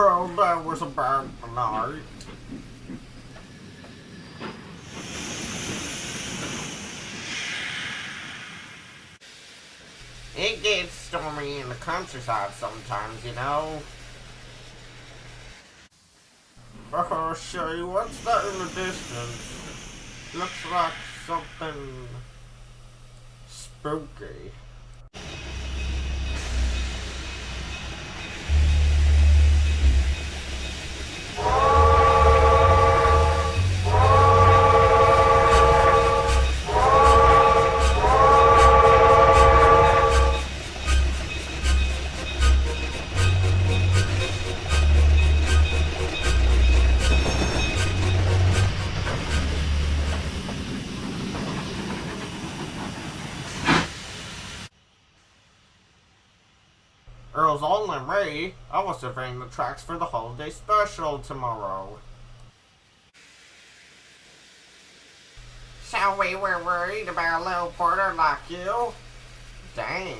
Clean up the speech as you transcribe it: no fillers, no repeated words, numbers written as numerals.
Oh, that was a bad night. It gets stormy in the countryside sometimes, you know. Oh, Shay, what's that in the distance? Looks like something spooky. Earl's only me. I was surveying the tracks for the holiday special tomorrow. So we were worried about a little porter like you? Dang.